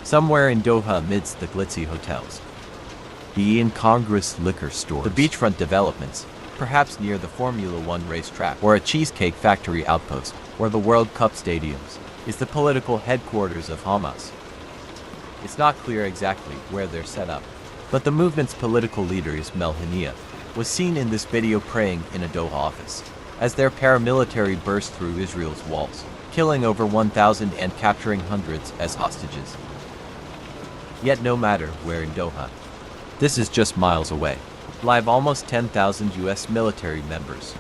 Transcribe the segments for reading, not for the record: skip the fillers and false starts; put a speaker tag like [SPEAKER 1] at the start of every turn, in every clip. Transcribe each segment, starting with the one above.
[SPEAKER 1] somewhere in Doha amidst the glitzy hotels, the incongruous liquor stores, the beachfront developments, perhaps near the Formula One racetrack, or a cheesecake factory outpost, or the World Cup stadiums, is the political headquarters of Hamas. It's not clear exactly where they're set up, but the movement's political leader Ismail Haniyeh was seen in this video praying in a Doha office, as their paramilitary burst through Israel's walls, killing over 1,000 and capturing hundreds as hostages. Yet no matter where in Doha, this is just miles away. Live almost 10,000 US military members.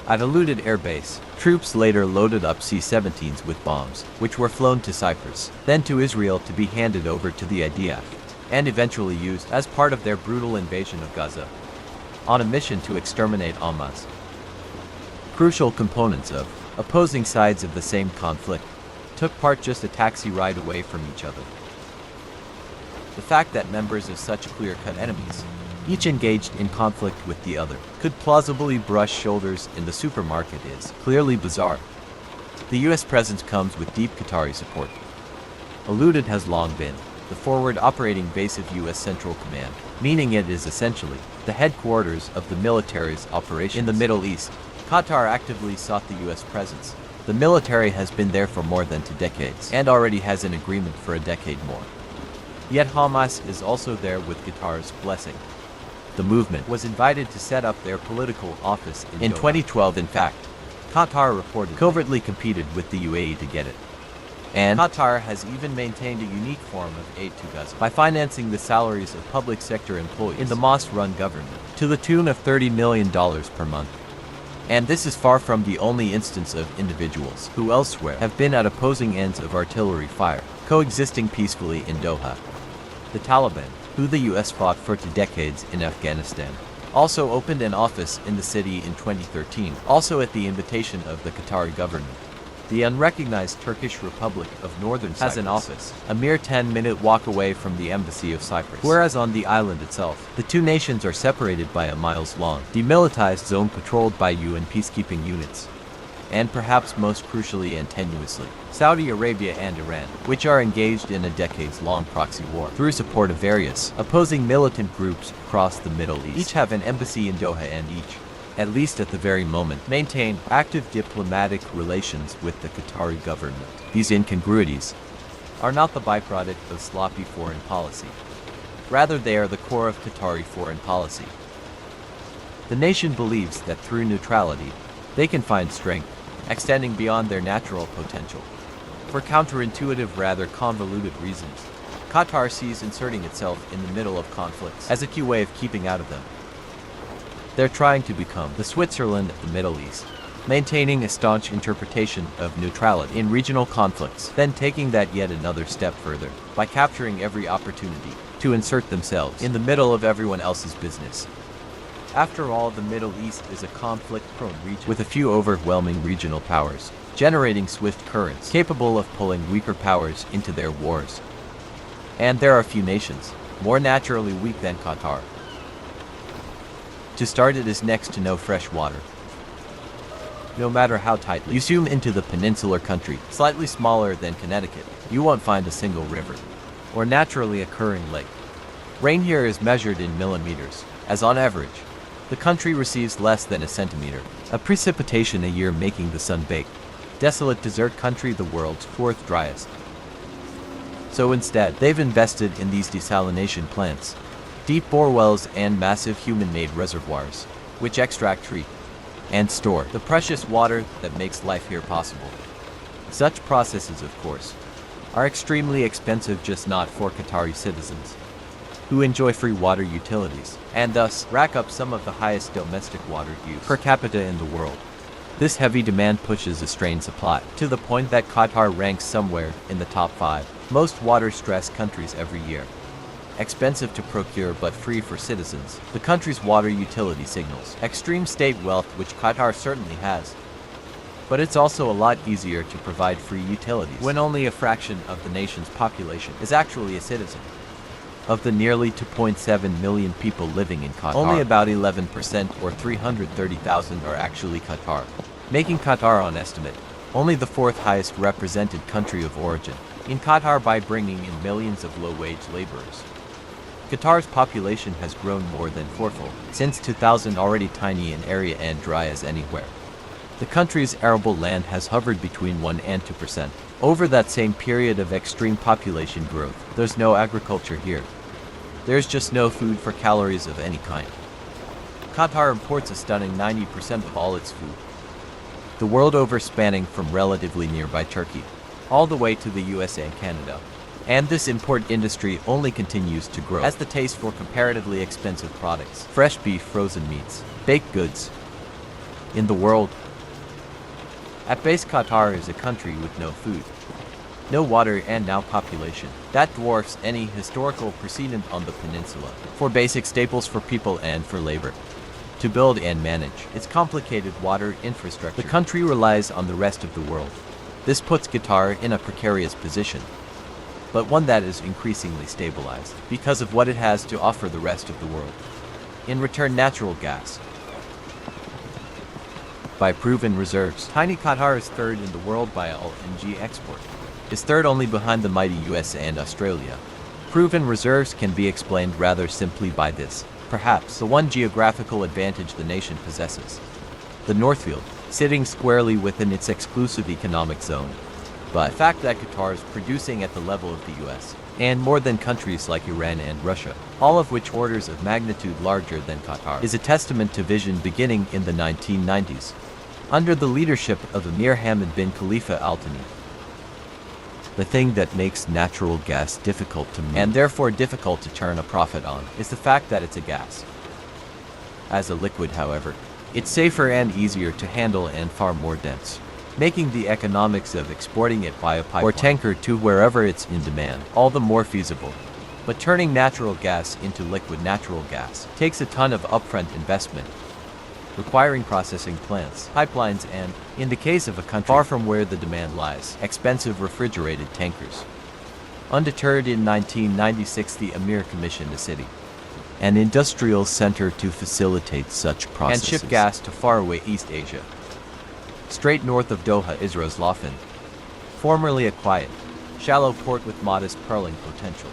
[SPEAKER 1] At a looted airbase, troops later loaded up C-17s with bombs, which were flown to Cyprus, then to Israel to be handed over to the IDF, and eventually used as part of their brutal invasion of Gaza, on a mission to exterminate Hamas. Crucial components of opposing sides of the same conflict took part just a taxi ride away from each other. The fact that members of such clear-cut enemies, each engaged in conflict with the other, could plausibly brush shoulders in the supermarket is clearly bizarre. The US presence comes with deep Qatari support. Al-Udeid has long been the forward operating base of US Central Command, meaning it is essentially the headquarters of the military's operations. In the Middle East, Qatar actively sought the US presence. The military has been there for more than 2 decades, and already has an agreement for a decade more. Yet Hamas is also there with Qatar's blessing. The movement was invited to set up their political office in 2012. In fact, Qatar reported covertly competed with the UAE to get it. And Qatar has even maintained a unique form of aid to Gaza by financing the salaries of public sector employees in the Hamas-run government to the tune of $30 million per month. And this is far from the only instance of individuals who elsewhere have been at opposing ends of artillery fire, coexisting peacefully in Doha. The Taliban, who the US fought for 2 decades in Afghanistan, also opened an office in the city in 2013, also at the invitation of the Qatari government. The unrecognized Turkish Republic of Northern Cyprus has an office, a mere 10-minute walk away from the embassy of Cyprus, whereas on the island itself, the two nations are separated by a miles-long, demilitarized zone patrolled by UN peacekeeping units. And perhaps most crucially and tenuously, Saudi Arabia and Iran, which are engaged in a decades-long proxy war through support of various opposing militant groups across the Middle East. Each have an embassy in Doha and each, at least at the very moment, maintain active diplomatic relations with the Qatari government. These incongruities are not the byproduct of sloppy foreign policy. Rather, they are the core of Qatari foreign policy. The nation believes that through neutrality, they can find strength, extending beyond their natural potential. For counterintuitive, rather convoluted reasons, Qatar sees inserting itself in the middle of conflicts as a key way of keeping out of them. They're trying to become the Switzerland of the Middle East, maintaining a staunch interpretation of neutrality in regional conflicts, then taking that yet another step further by capturing every opportunity to insert themselves in the middle of everyone else's business. After all, the Middle East is a conflict-prone region with a few overwhelming regional powers, generating swift currents capable of pulling weaker powers into their wars. And there are few nations more naturally weak than Qatar. To start, it is next to no fresh water. No matter how tightly you zoom into the peninsular country, slightly smaller than Connecticut, you won't find a single river or naturally occurring lake. Rain here is measured in millimeters, as on average, the country receives less than a centimeter of precipitation a year, making the sun-baked, desolate desert country the world's 4th driest. So instead, they've invested in these desalination plants, deep bore wells and massive human-made reservoirs, which extract, treat, and store the precious water that makes life here possible. Such processes, of course, are extremely expensive, just not for Qatari citizens, who enjoy free water utilities, and thus rack up some of the highest domestic water use per capita in the world. This heavy demand pushes a strained supply, to the point that Qatar ranks somewhere in the top 5 most water-stressed countries every year. Expensive to procure but free for citizens, the country's water utility signals extreme state wealth, which Qatar certainly has. But it's also a lot easier to provide free utilities when only a fraction of the nation's population is actually a citizen. Of the nearly 2.7 million people living in Qatar, only about 11% or 330,000 are actually Qatar, making Qatar, on estimate, only the 4th highest represented country of origin in Qatar by bringing in millions of low-wage laborers. Qatar's population has grown more than fourfold since 2000, already tiny in area and dry as anywhere. The country's arable land has hovered between 1 and 2%. Over that same period of extreme population growth, there's no agriculture here. There's just no food for calories of any kind. Qatar imports a stunning 90% of all its food. The world over, spanning from relatively nearby Turkey all the way to the USA and Canada. And this import industry only continues to grow as the taste for comparatively expensive products, fresh beef, frozen meats, baked goods, in the world. At base, Qatar is a country with no food, no water, and now population that dwarfs any historical precedent on the peninsula for basic staples for people and for labor. To build and manage its complicated water infrastructure, the country relies on the rest of the world. This puts Qatar in a precarious position, but one that is increasingly stabilized because of what it has to offer the rest of the world. In return, natural gas. By proven reserves, tiny Qatar is third in the world by LNG export, is third only behind the mighty US and Australia. Proven reserves can be explained rather simply by this, perhaps the one geographical advantage the nation possesses: the North Field, sitting squarely within its exclusive economic zone. But the fact that Qatar is producing at the level of the US, and more than countries like Iran and Russia, all of which orders of magnitude larger than Qatar, is a testament to vision beginning in the 1990s, under the leadership of Emir Hamad bin Khalifa Al Thani. The thing that makes natural gas difficult to move, and therefore difficult to turn a profit on, is the fact that it's a gas. As a liquid, however, it's safer and easier to handle and far more dense, making the economics of exporting it by a pipeline or tanker to wherever it's in demand all the more feasible. But turning natural gas into liquid natural gas takes a ton of upfront investment, requiring processing plants, pipelines, and, in the case of a country far from where the demand lies, expensive refrigerated tankers. Undeterred, in 1996 the Emir commissioned a city, an industrial center, to facilitate such processes and ship gas to faraway East Asia. Straight north of Doha is Ras Laffan, formerly a quiet, shallow port with modest pearling potential.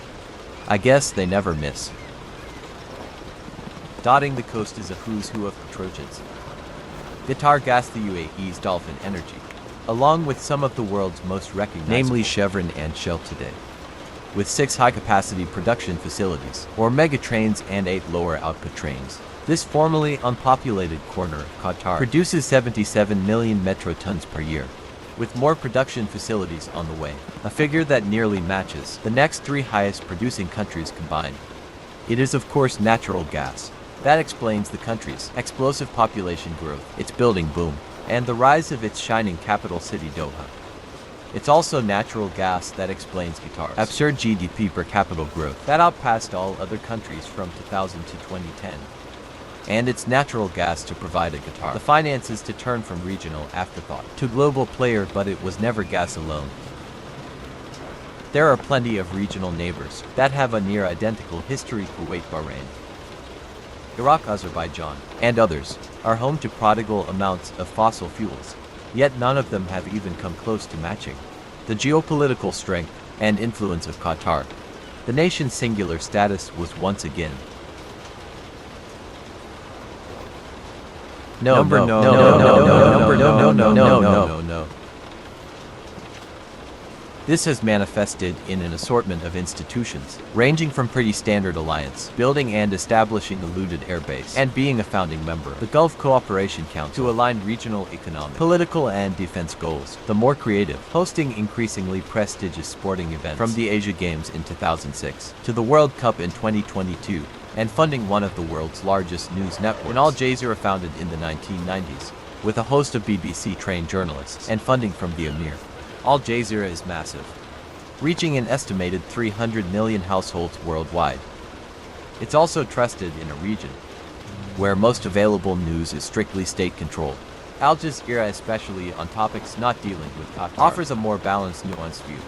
[SPEAKER 1] I guess they never miss. Dotting the coast is a who's who of Trojans. Qatar Gas, the UAE's Dolphin Energy, along with some of the world's most recognizable, namely Chevron and Shell today, with 6 high-capacity production facilities, or mega trains, and 8 lower output trains. This formerly unpopulated corner of Qatar produces 77 million metrotons per year, with more production facilities on the way, a figure that nearly matches the next 3 highest producing countries combined. It is, of course, natural gas that explains the country's explosive population growth, its building boom, and the rise of its shining capital city Doha. It's also natural gas that explains Qatar's absurd GDP per capita growth that outpaced all other countries from 2000 to 2010. And it's natural gas to provide Qatar the finances to turn from regional afterthought to global player, but it was never gas alone. There are plenty of regional neighbors that have a near identical history. Kuwait, Bahrain, Iraq, Azerbaijan, and others are home to prodigal amounts of fossil fuels, yet none of them have even come close to matching the geopolitical strength and influence of Qatar. The nation's singular status was once again no. This has manifested in an assortment of institutions, ranging from pretty standard alliance building and establishing a looted airbase, and being a founding member of the Gulf Cooperation Council to align regional economic, political, and defense goals, the more creative, hosting increasingly prestigious sporting events from the Asia Games in 2006 to the World Cup in 2022, and funding one of the world's largest news networks, Al Jazeera, founded in the 1990s, with a host of BBC-trained journalists and funding from the Emir. Al Jazeera is massive, reaching an estimated 300 million households worldwide. It's also trusted in a region where most available news is strictly state-controlled. Al Jazeera, especially on topics not dealing with Qatar, offers a more balanced, nuanced view.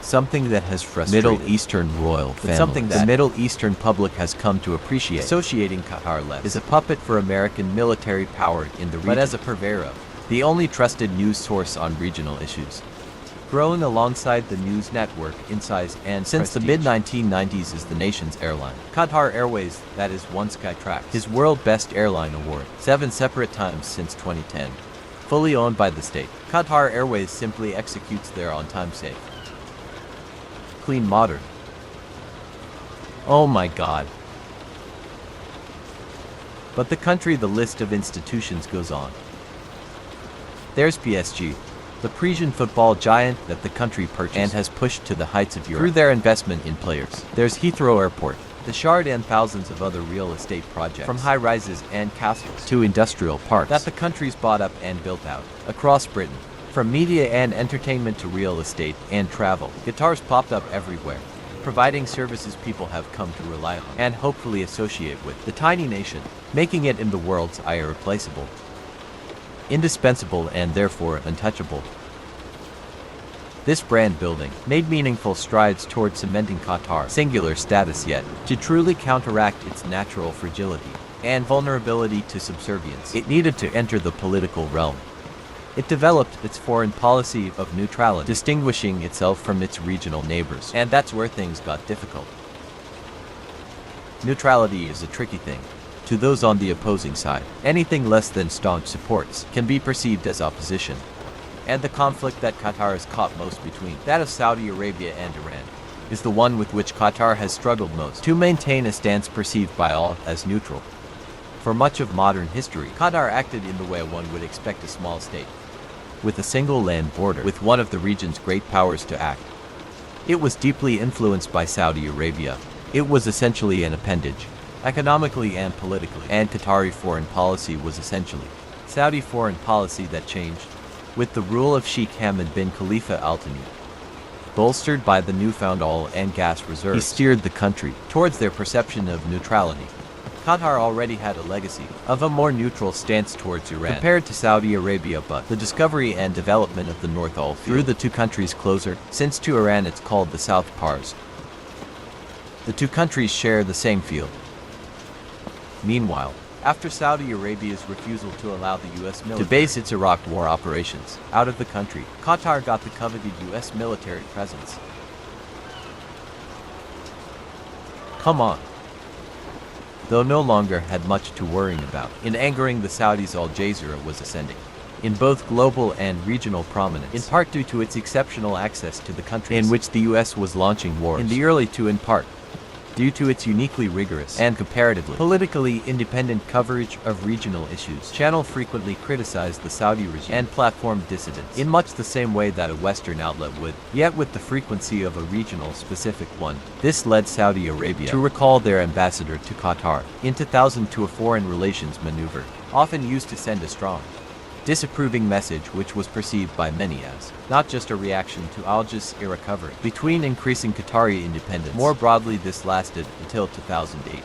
[SPEAKER 1] Something that has frustrated Middle Eastern royal families, something that the Middle Eastern public has come to appreciate. Associating Qatar less is a puppet for American military power in the region, but as a purveyor of the only trusted news source on regional issues. growing alongside the news network in size and since the mid-1990s is the nation's airline. Qatar Airways, that is one Skytrax, his World Best Airline Award, 7 separate times since 2010. Fully owned by the state, Qatar Airways simply executes their on-time safe, clean, modern. Oh my God. But the country, the list of institutions goes on. There's PSG, the Parisian football giant that the country purchased and has pushed to the heights of Europe through their investment in players. There's Heathrow Airport, the Shard, and thousands of other real estate projects, from high-rises and castles to industrial parks, that the country's bought up and built out across Britain. From media and entertainment to real estate and travel, Qatar's popped up everywhere, providing services people have come to rely on and hopefully associate with. The tiny nation, making it in the world's eye irreplaceable, indispensable, and therefore untouchable. This brand building made meaningful strides toward cementing Qatar's singular status, yet to truly counteract its natural fragility and vulnerability to subservience, it needed to enter the political realm. It developed its foreign policy of neutrality, distinguishing itself from its regional neighbors, and that's where things got difficult. Neutrality is a tricky thing. To those on the opposing side, anything less than staunch supports can be perceived as opposition. And the conflict that Qatar is caught most between, that of Saudi Arabia and Iran, is the one with which Qatar has struggled most to maintain a stance perceived by all as neutral. For much of modern history, Qatar acted in the way one would expect a small state, with a single land border with one of the region's great powers to act. It was deeply influenced by Saudi Arabia. It was essentially an appendage, economically and politically, and Qatari foreign policy was essentially Saudi foreign policy that changed with the rule of Sheikh Hamad bin Khalifa Al Thani. Bolstered by the newfound oil and gas reserves, he steered the country towards their perception of neutrality. Qatar already had a legacy of a more neutral stance towards Iran compared to Saudi Arabia, but the discovery and development of the North oil field drew the two countries closer, since to Iran it's called the South Pars. The two countries share the same field. Meanwhile, after Saudi Arabia's refusal to allow the U.S. military to base its Iraq war operations out of the country, Qatar got the coveted U.S. military presence. Come on. Though no longer had much to worry about. In angering the Saudis, Al Jazeera was ascending in both global and regional prominence, in part due to its exceptional access to the countries in which the U.S. was launching wars in the early to in part due to its uniquely rigorous and comparatively politically independent coverage of regional issues. Channel frequently criticized the Saudi regime and platformed dissidents in much the same way that a Western outlet would, yet with the frequency of a regional specific one. This led Saudi Arabia to recall their ambassador to Qatar in 2000 to a foreign relations maneuver, often used to send a strong, disapproving message which was perceived by many as not just a reaction to Al Jazeera coverage. Between increasing Qatari independence, more broadly this lasted until 2008,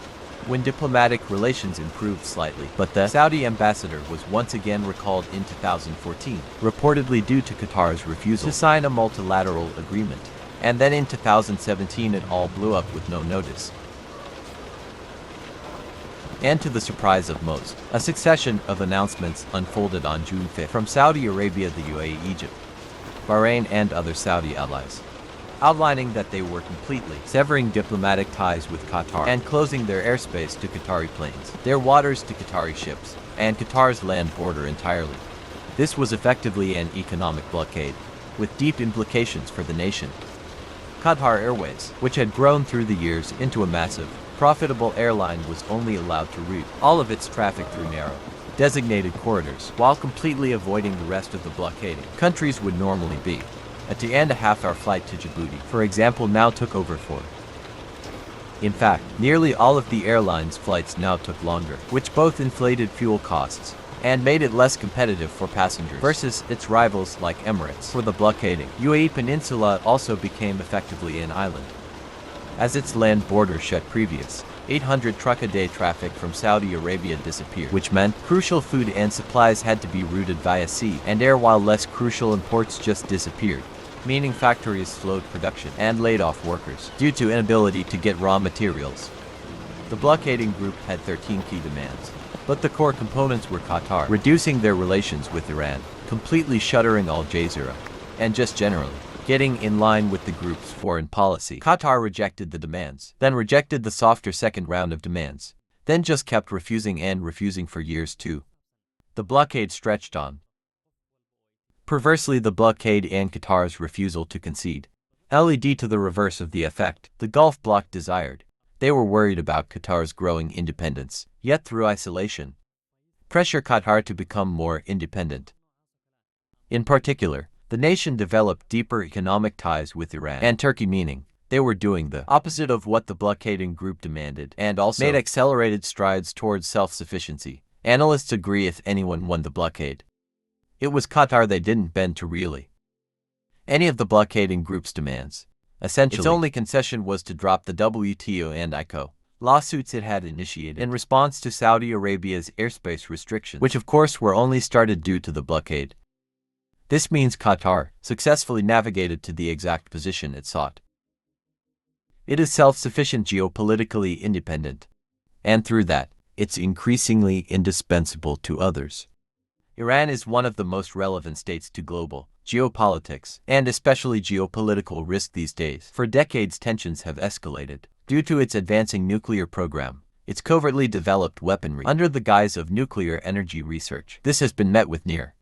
[SPEAKER 1] when diplomatic relations improved slightly, but the Saudi ambassador was once again recalled in 2014, reportedly due to Qatar's refusal to sign a multilateral agreement, and then in 2017 it all blew up with no notice. And to the surprise of most, a succession of announcements unfolded on June 5 from Saudi Arabia, the UAE, Egypt, Bahrain, and other Saudi allies, outlining that they were completely severing diplomatic ties with Qatar and closing their airspace to Qatari planes, their waters to Qatari ships, and Qatar's land border entirely. This was effectively an economic blockade, with deep implications for the nation. Qatar Airways, which had grown through the years into a massive, profitable airline, was only allowed to route all of its traffic through narrow, designated corridors, while completely avoiding the rest of the blockading countries would normally be. A 2.5-hour flight to Djibouti, for example, now took over 4. In fact, nearly all of the airline's flights now took longer, which both inflated fuel costs and made it less competitive for passengers versus its rivals like Emirates. For the blockading, UAE Peninsula also became effectively an island, as its land border shut. Previous 800 truck-a-day traffic from Saudi Arabia disappeared, which meant crucial food and supplies had to be routed via sea and air, while less crucial imports just disappeared, meaning factories slowed production and laid off workers due to inability to get raw materials. The blockading group had 13 key demands, but the core components were Qatar reducing their relations with Iran, completely shuttering Al Jazeera, and just generally getting in line with the group's foreign policy. Qatar rejected the demands, then rejected the softer second round of demands, then just kept refusing and refusing for years too. The blockade stretched on. Perversely, the blockade and Qatar's refusal to concede led to the reverse of the effect the Gulf bloc desired. They were worried about Qatar's growing independence, yet through isolation, pressure Qatar to become more independent. In particular, the nation developed deeper economic ties with Iran and Turkey, meaning they were doing the opposite of what the blockading group demanded, and also made accelerated strides towards self-sufficiency. Analysts agree if anyone won the blockade, it was Qatar. They didn't bend to really any of the blockading group's demands. Essentially, its only concession was to drop the WTO and ICO lawsuits it had initiated in response to Saudi Arabia's airspace restrictions, which of course were only started due to the blockade. This means Qatar successfully navigated to the exact position it sought. It is self-sufficient, geopolitically independent, and through that, it's increasingly indispensable to others. Iran is one of the most relevant states to global geopolitics, and especially geopolitical risk these days. For decades, tensions have escalated due to its advancing nuclear program, its covertly developed weaponry under the guise of nuclear energy research. This has been met with near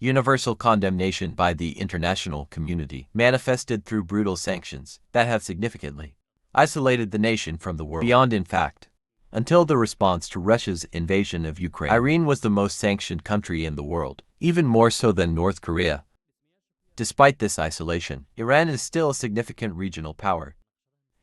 [SPEAKER 1] universal condemnation by the international community, manifested through brutal sanctions that have significantly isolated the nation from the world. Beyond, in fact, until the response to Russia's invasion of Ukraine, Iran was the most sanctioned country in the world, even more so than North Korea. Despite this isolation, Iran is still a significant regional power.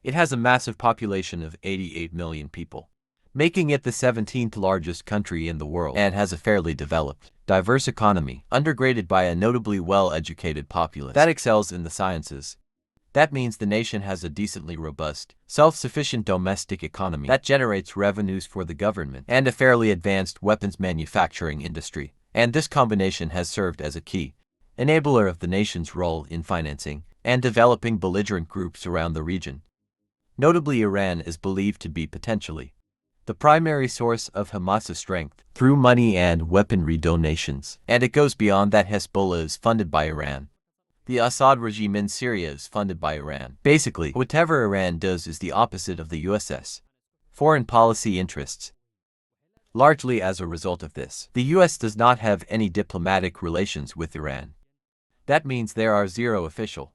[SPEAKER 1] It has a massive population of 88 million people, making it the 17th largest country in the world, and has a fairly developed, diverse economy, undergirded by a notably well-educated populace that excels in the sciences. That means the nation has a decently robust, self-sufficient domestic economy that generates revenues for the government and a fairly advanced weapons manufacturing industry, and this combination has served as a key enabler of the nation's role in financing and developing belligerent groups around the region. Notably, Iran is believed to be potentially the primary source of Hamas's strength through money and weaponry donations, and it goes beyond that. Hezbollah is funded by Iran. The Assad regime in Syria is funded by Iran. Basically, whatever Iran does is the opposite of the US's foreign policy interests. Largely as a result of this, the US does not have any diplomatic relations with Iran. That means there are zero official,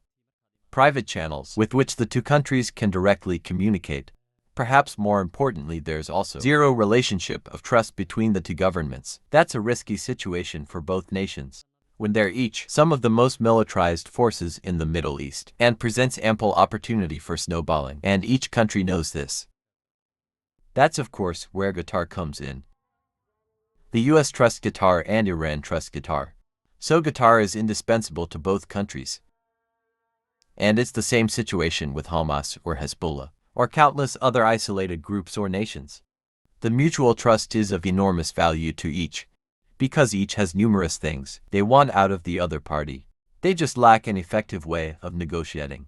[SPEAKER 1] private channels with which the two countries can directly communicate. Perhaps more importantly, there's also zero relationship of trust between the two governments. That's a risky situation for both nations, when they're each some of the most militarized forces in the Middle East, and presents ample opportunity for snowballing, and each country knows this. That's of course where Qatar comes in. The US trusts Qatar and Iran trusts Qatar, so Qatar is indispensable to both countries. And it's the same situation with Hamas or Hezbollah, or countless other isolated groups or nations. The mutual trust is of enormous value to each, because each has numerous things they want out of the other party. They just lack an effective way of negotiating.